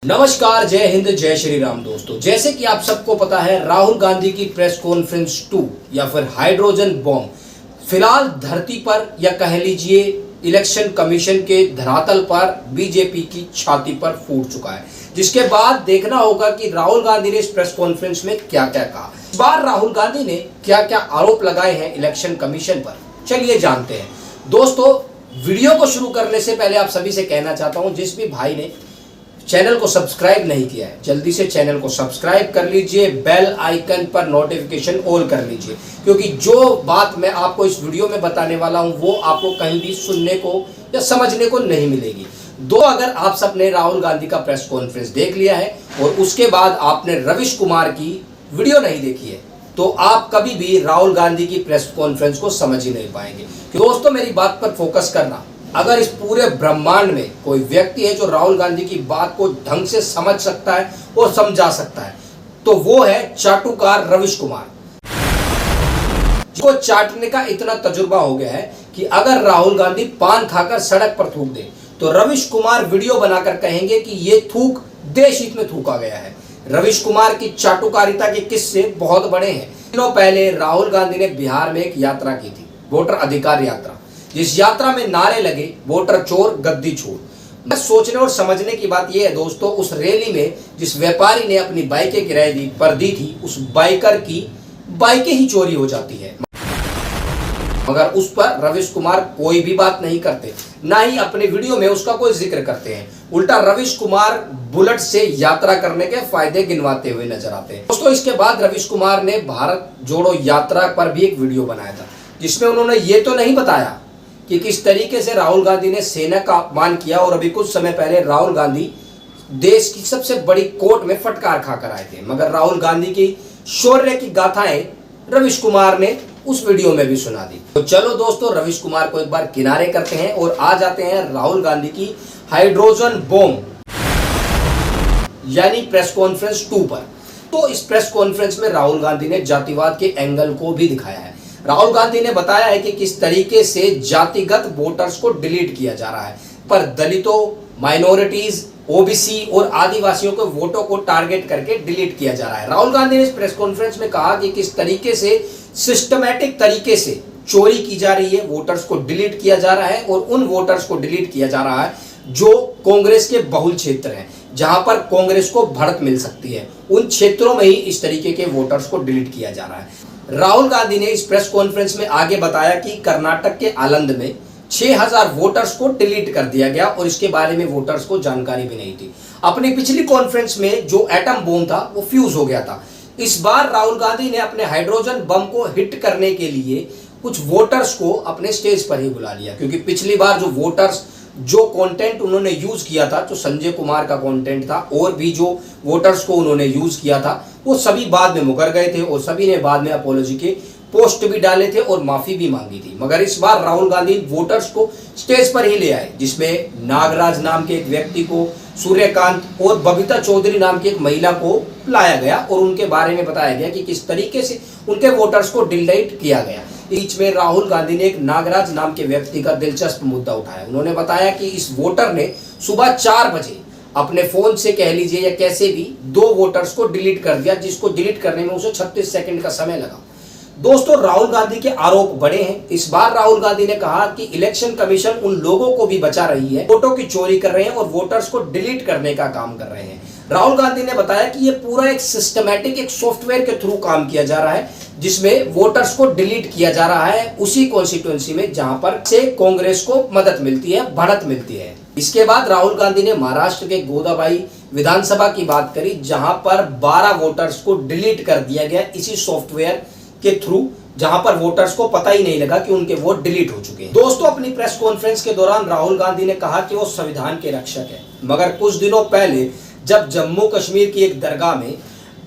नमस्कार, जय हिंद, जय श्री राम। दोस्तों, जैसे कि आप सबको पता है, राहुल गांधी की प्रेस कॉन्फ्रेंस 2 या फिर हाइड्रोजन बॉम्ब फिलहाल धरती पर या कह लीजिए इलेक्शन कमीशन के धरातल पर बीजेपी की छाती पर फूट चुका है। जिसके बाद देखना होगा कि राहुल गांधी ने इस प्रेस कॉन्फ्रेंस में क्या क्या कहा। इस बार राहुल गांधी ने क्या क्या आरोप लगाए हैं इलेक्शन कमीशन पर, चलिए जानते हैं। दोस्तों, वीडियो को शुरू करने से पहले आप सभी से कहना चाहता हूं, जिस भी भाई ने चैनल को सब्सक्राइब नहीं किया है, जल्दी से चैनल को सब्सक्राइब कर लीजिए, बेल आइकन पर नोटिफिकेशन ऑल कर लीजिए, क्योंकि जो बात मैं आपको इस वीडियो में बताने वाला हूं वो आपको कहीं भी सुनने को या समझने को नहीं मिलेगी। अगर आप सबने राहुल गांधी का प्रेस कॉन्फ्रेंस देख लिया है और उसके बाद आपने रविश कुमार की वीडियो नहीं देखी है, तो आप कभी भी राहुल गांधी की प्रेस कॉन्फ्रेंस को समझ ही नहीं पाएंगे। दोस्तों, मेरी बात पर फोकस करना। अगर इस पूरे ब्रह्मांड में कोई व्यक्ति है जो राहुल गांधी की बात को ढंग से समझ सकता है और समझा सकता है, तो वो है चाटुकार रविश कुमार, जिसको चाटने का इतना तजुर्बा हो गया है कि अगर राहुल गांधी पान खाकर सड़क पर थूक दे तो रविश कुमार वीडियो बनाकर कहेंगे कि ये थूक देश हित में थूका गया है। रविश कुमार की चाटुकारिता के किस्से बहुत बड़े हैं। दिनों पहले राहुल गांधी ने बिहार में एक यात्रा की थी, वोटर अधिकार यात्रा, जिस यात्रा में नारे लगे वोटर चोर गद्दी छोड़। सोचने और समझने की बात यह है दोस्तों, उस रैली में जिस व्यापारी ने अपनी बाइकें किराए दी थी, उस बाइकर की बाइकें ही चोरी हो जाती है, मगर उस पर रविश कुमार कोई भी बात नहीं करते, ना ही अपने वीडियो में उसका कोई जिक्र करते हैं। उल्टा रविश कुमार बुलेट से यात्रा करने के फायदे गिनवाते हुए नजर आते हैं। दोस्तों, इसके बाद रविश कुमार ने भारत जोड़ो यात्रा पर भी एक वीडियो बनाया था, जिसमें उन्होंने ये तो नहीं बताया कि किस तरीके से राहुल गांधी ने सेना का अपमान किया, और अभी कुछ समय पहले राहुल गांधी देश की सबसे बड़ी कोर्ट में फटकार खाकर आए थे, मगर राहुल गांधी की शौर्य की गाथाएं रविश कुमार ने उस वीडियो में भी सुना दी। तो चलो दोस्तों, रविश कुमार को एक बार किनारे करते हैं और आ जाते हैं राहुल गांधी की हाइड्रोजन बॉम्ब यानी प्रेस कॉन्फ्रेंस 2 पर। तो इस प्रेस कॉन्फ्रेंस में राहुल गांधी ने जातिवाद के एंगल को भी दिखाया है। राहुल गांधी ने बताया है कि किस तरीके से जातिगत वोटर्स को डिलीट किया जा रहा है, पर दलितों, माइनॉरिटीज, ओबीसी और आदिवासियों के वोटों को टारगेट करके डिलीट किया जा रहा है। राहुल गांधी ने इस प्रेस कॉन्फ्रेंस में कहा कि किस तरीके से सिस्टमैटिक तरीके से चोरी की जा रही है, वोटर्स को डिलीट किया जा रहा है, और उन वोटर्स को डिलीट किया जा रहा है जो कांग्रेस के बहुल क्षेत्र हैं, जहां पर कांग्रेस को बढ़त मिल सकती है, उन क्षेत्रों में ही इस तरीके के वोटर्स को डिलीट किया जा रहा है। राहुल गांधी ने इस प्रेस कॉन्फ्रेंस में आगे बताया कि कर्नाटक के आलंद में 6000 वोटर्स को डिलीट कर दिया गया और इसके बारे में वोटर्स को जानकारी भी नहीं थी। अपनी पिछली कॉन्फ्रेंस में जो एटम बॉम्ब था वो फ्यूज हो गया था। इस बार राहुल गांधी ने अपने हाइड्रोजन बम को हिट करने के लिए कुछ वोटर्स को अपने स्टेज पर ही बुला लिया, क्योंकि पिछली बार जो वोटर्स जो कंटेंट उन्होंने यूज किया था, जो संजय कुमार का कंटेंट था, और भी जो वोटर्स को उन्होंने यूज किया था, वो सभी बाद में मुकर गए थे और सभी ने बाद में अपोलॉजी के पोस्ट भी डाले थे और माफी भी मांगी थी। मगर इस बार राहुल गांधी वोटर्स को स्टेज पर ही ले आए, जिसमें नागराज नाम के एक व्यक्ति को, सूर्यकांत और बबीता चौधरी नाम की एक महिला को लाया गया और उनके बारे में बताया गया कि किस तरीके से उनके वोटर्स को डिलीट किया गया। बीच में राहुल गांधी ने एक नागराज नाम के व्यक्ति का दिलचस्प मुद्दा उठाया। उन्होंने बताया कि इस वोटर ने सुबह 4 बजे अपने फोन से कह लीजिए या कैसे भी 2 वोटर्स को डिलीट कर दिया, जिसको डिलीट करने में उसे 36 सेकंड का समय लगा। दोस्तों, राहुल गांधी के आरोप बड़े हैं। इस बार राहुल गांधी ने कहा कि इलेक्शन कमीशन उन लोगों को भी बचा रही है, वोटों की चोरी कर रहे हैं और वोटर्स को डिलीट करने का काम कर रहे हैं। राहुल गांधी ने बताया कि ये पूरा एक सिस्टमैटिक एक सॉफ्टवेयर के थ्रू काम किया जा रहा है, जिसमें वोटर्स को डिलीट किया जा रहा है उसी कॉन्स्टिट्यूएंसी में जहां पर से कांग्रेस को मदद मिलती है, बढ़त मिलती है। इसके बाद राहुल गांधी ने महाराष्ट्र के गोदाबाई विधानसभा की बात करी, जहां पर 12 वोटर्स को डिलीट कर दिया गया इसी सॉफ्टवेयर के थ्रू, जहां पर वोटर्स को पता ही नहीं लगा कि उनके वोट डिलीट हो चुके हैं। दोस्तों, अपनी प्रेस कॉन्फ्रेंस के दौरान राहुल गांधी ने कहा कि वो संविधान के रक्षक है, मगर कुछ दिनों पहले जब जम्मू कश्मीर की एक दरगाह में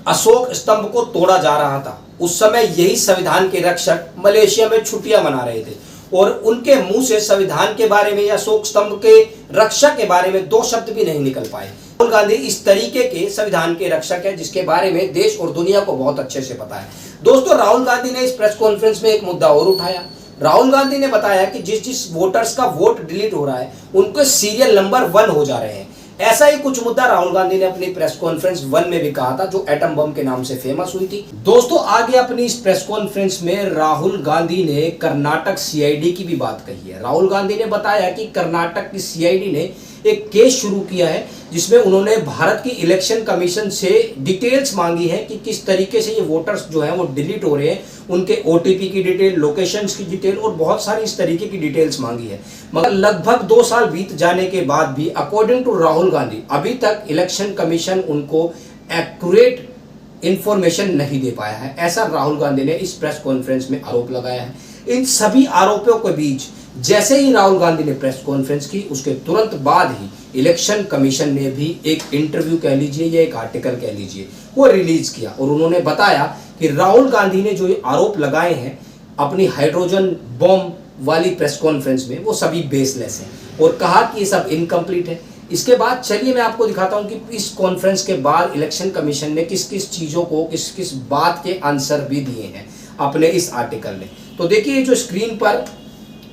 अशोक स्तंभ को तोड़ा जा रहा था, उस समय यही संविधान के रक्षक मलेशिया में छुट्टियां मना रहे थे और उनके मुंह से संविधान के बारे में या अशोक स्तंभ के रक्षक के बारे में 2 शब्द भी नहीं निकल पाए। राहुल गांधी इस तरीके के संविधान के रक्षक है, जिसके बारे में देश और दुनिया को बहुत अच्छे से पता है। दोस्तों, राहुल गांधी ने इस प्रेस कॉन्फ्रेंस में एक मुद्दा और उठाया। राहुल गांधी ने बताया कि जिस जिस वोटर्स का वोट डिलीट हो रहा है उनके सीरियल नंबर 1 हो जा रहे हैं। ऐसा ही कुछ मुद्दा राहुल गांधी ने अपनी प्रेस कॉन्फ्रेंस 1 में भी कहा था, जो एटम बम के नाम से फेमस हुई थी। दोस्तों, आगे अपनी इस प्रेस कॉन्फ्रेंस में राहुल गांधी ने कर्नाटक सीआईडी की भी बात कही है। राहुल गांधी ने बताया कि कर्नाटक की सीआईडी ने एक केस शुरू किया है जिसमें उन्होंने भारत की इलेक्शन कमीशन से डिटेल्स मांगी है कि किस तरीके से ये वोटर्स जो हैं वो डिलीट हो रहे हैं, उनके ओटीपी की डिटेल, लोकेशंस की डिटेल और बहुत सारी इस तरीके की डिटेल्स मांगी है। मगर लगभग 2 साल बीत जाने के बाद भी अकॉर्डिंग टू राहुल गांधी अभी तक इलेक्शन कमीशन उनको एक्यूरेट इंफॉर्मेशन नहीं दे पाया है। ऐसा राहुल गांधी ने इस प्रेस कॉन्फ्रेंस में आरोप लगाया है। इन सभी आरोपों के बीच जैसे ही राहुल गांधी ने प्रेस कॉन्फ्रेंस की, उसके तुरंत बाद ही इलेक्शन कमीशन ने भी एक इंटरव्यू कह लीजिए या एक आर्टिकल कह लीजिए वो रिलीज किया और उन्होंने बताया कि राहुल गांधी ने जो ये आरोप लगाए हैं अपनी हाइड्रोजन बॉम्ब वाली प्रेस कॉन्फ्रेंस में, वो सभी बेसलेस हैं और कहा कि ये सब इनकम्प्लीट है। इसके बाद चलिए मैं आपको दिखाता हूं कि इस कॉन्फ्रेंस के बाद इलेक्शन कमीशन ने किस किस चीजों को, किस किस बात के आंसर भी दिए हैं अपने इस आर्टिकल में। तो देखिए जो स्क्रीन पर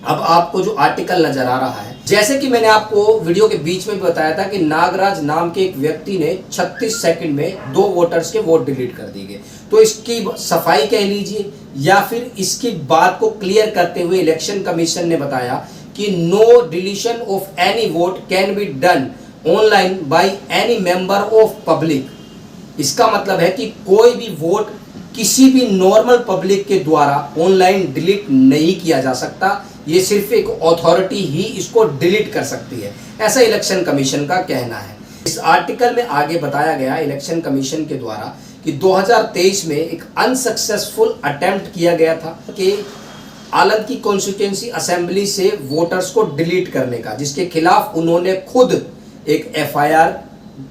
अब आपको जो आर्टिकल नजर आ रहा है, जैसे कि मैंने आपको वीडियो के बीच में बताया था कि नागराज नाम के एक व्यक्ति ने 36 सेकंड में 2 वोटर्स के वोट डिलीट कर दिए गए। तो इसकी सफाई कह लीजिए या फिर इसकी बात को क्लियर करते हुए इलेक्शन कमीशन ने बताया कि no deletion of any vote can be done online by any member of public. इसका मतलब है कि कोई भी वोट किसी भी नॉर्मल पब्लिक के द्वारा ऑनलाइन डिलीट नहीं किया जा सकता। ये सिर्फ एक अथॉरिटी ही इसको डिलीट कर सकती है, ऐसा इलेक्शन कमीशन का कहना है। इस आर्टिकल में आगे बताया गया इलेक्शन कमीशन के द्वारा कि 2023 में एक अनसक्सेसफुल अटेम्प्ट किया गया था कि आलंद की कॉन्स्टिट्यूएंसी असेंबली से वोटर्स को डिलीट करने का, जिसके खिलाफ उन्होंने खुद एक एफआईआर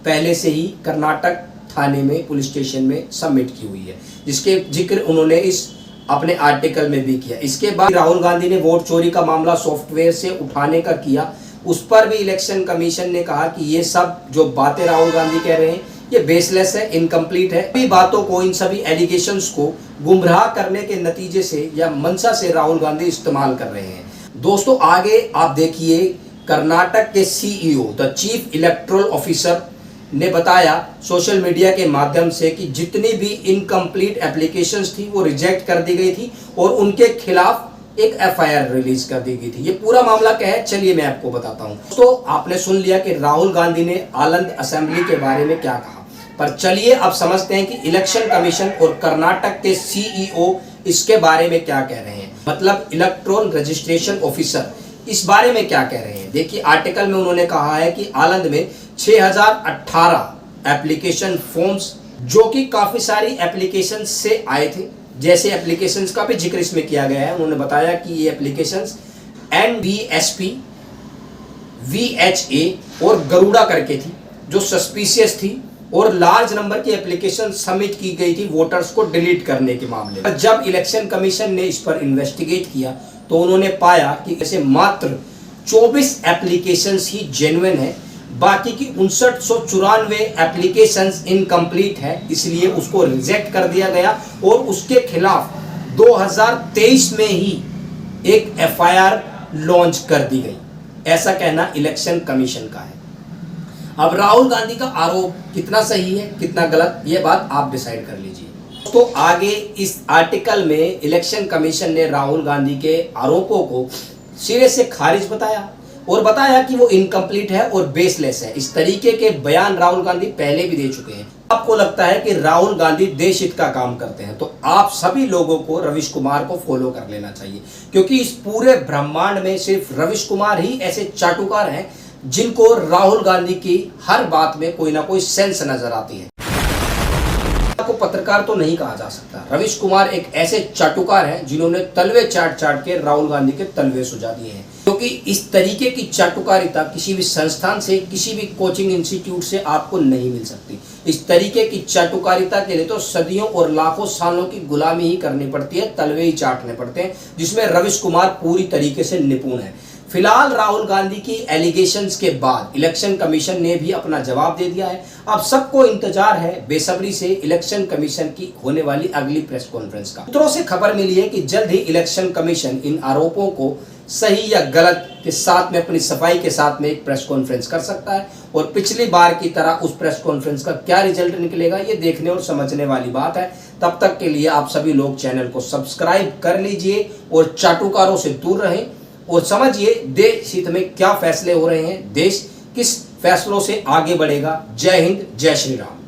पहले से ही कर्नाटक थाने में, पुलिस स्टेशन में सबमिट की हुई है, जिसके जिक्र उन्होंने इस अपने आर्टिकल में भी किया। इसके बाद राहुल गांधी ने वोट चोरी का मामला सॉफ्टवेयर से उठाने का किया, उस पर भी इलेक्शन कमीशन ने कहा कि ये सब जो बातें राहुल गांधी कह रहे हैं ये बेसलेस है, इनकम्प्लीट है। सभी बातों को, इन सभी एलिगेशंस को गुमराह करने के नतीजे से या मंशा से राहुल गांधी इस्तेमाल कर रहे हैं। दोस्तों, आगे आप देखिए कर्नाटक के CEO the chief electoral officer ने बताया सोशल मीडिया के माध्यम से कि जितनी भी इनकम्प्लीट एप्लीकेशंस थी वो रिजेक्ट कर दी गई थी और उनके खिलाफ एक एफआईआर रिलीज कर दी गई थी। ये पूरा मामला क्या है, चलिए मैं आपको बताता हूं। तो आपने सुन लिया कि राहुल गांधी ने आलंद असेंबली के बारे में क्या कहा, पर चलिए अब समझते हैं कि इलेक्शन कमीशन और कर्नाटक के सीईओ इसके बारे में क्या कह रहे हैं, मतलब इलेक्ट्रॉन रजिस्ट्रेशन ऑफिसर इस बारे में क्या कह रहे हैं। देखिए आर्टिकल में उन्होंने कहा है कि आलंद में 6018 एप्लीकेशन फॉर्म्स, जो कि काफी सारी एप्लीकेशंस से आए थे, जैसे एप्लीकेशंस का भी जिक्र इसमें किया गया है। उन्होंने बताया कि ये एप्लीकेशंस NBSP, VHA और गरुड़ा करके थी, जो सस्पिशियस थी और लार्ज नंबर की एप्लीकेशन सबमिट की गई थी वोटर्स को डिलीट करने के मामले में। जब इलेक्शन कमीशन ने इस पर इन्वेस्टिगेट किया तो उन्होंने पाया कि ऐसे मात्र 24 एप्लीकेशंस ही जेन्युइन है, बाकी की 5994 एप्लीकेशंस इनकम्प्लीट है, इसलिए उसको रिजेक्ट कर दिया गया और उसके खिलाफ 2023 में ही एक एफआईआर लॉन्च कर दी गई। ऐसा कहना इलेक्शन कमीशन का है। अब राहुल गांधी का आरोप कितना सही है कितना गलत, यह बात आप डिसाइड कर लीजिए। तो आगे इस आर्टिकल में इलेक्शन कमीशन ने राहुल गांधी के आरोपों को सिरे से खारिज बताया और बताया कि वो इनकम्प्लीट है और बेसलेस है। इस तरीके के बयान राहुल गांधी पहले भी दे चुके हैं। आपको लगता है कि राहुल गांधी देश हित का काम करते हैं, तो आप सभी लोगों को रविश कुमार को फॉलो कर लेना चाहिए, क्योंकि इस पूरे ब्रह्मांड में सिर्फ रविश कुमार ही ऐसे चाटुकार हैं जिनको राहुल गांधी की हर बात में कोई ना कोई सेंस नजर आती है। को पत्रकार तो नहीं कहा जा सकता। रविश कुमार एक ऐसे चाटुकार हैं जिन्होंने तलवे चाट चाट के राहुल गांधी के तलवे सुझा दिए हैं, क्योंकि इस तरीके की चाटुकारिता किसी भी संस्थान से, किसी भी कोचिंग इंस्टीट्यूट से आपको नहीं मिल सकती। इस तरीके की चाटुकारिता के लिए तो सदियों और लाखों सालों की गुलामी ही करनी पड़ती है, तलवे ही चाटने पड़ते हैं, जिसमें रविश कुमार पूरी तरीके से निपुण है। फिलहाल राहुल गांधी की एलिगेशंस के बाद इलेक्शन कमीशन ने भी अपना जवाब दे दिया है। अब सबको इंतजार है बेसब्री से इलेक्शन कमीशन की होने वाली अगली प्रेस कॉन्फ्रेंस का। सूत्रों से खबर मिली है कि जल्द ही इलेक्शन कमीशन इन आरोपों को सही या गलत के साथ में अपनी सफाई के साथ में एक प्रेस कॉन्फ्रेंस कर सकता है, और पिछली बार की तरह उस प्रेस कॉन्फ्रेंस का क्या रिजल्ट निकलेगा ये देखने और समझने वाली बात है। तब तक के लिए आप सभी लोग चैनल को सब्सक्राइब कर लीजिए और चाटुकारों से दूर रहें और समझिए देश हित में क्या फैसले हो रहे हैं, देश किस फैसलों से आगे बढ़ेगा। जय हिंद, जय श्री राम।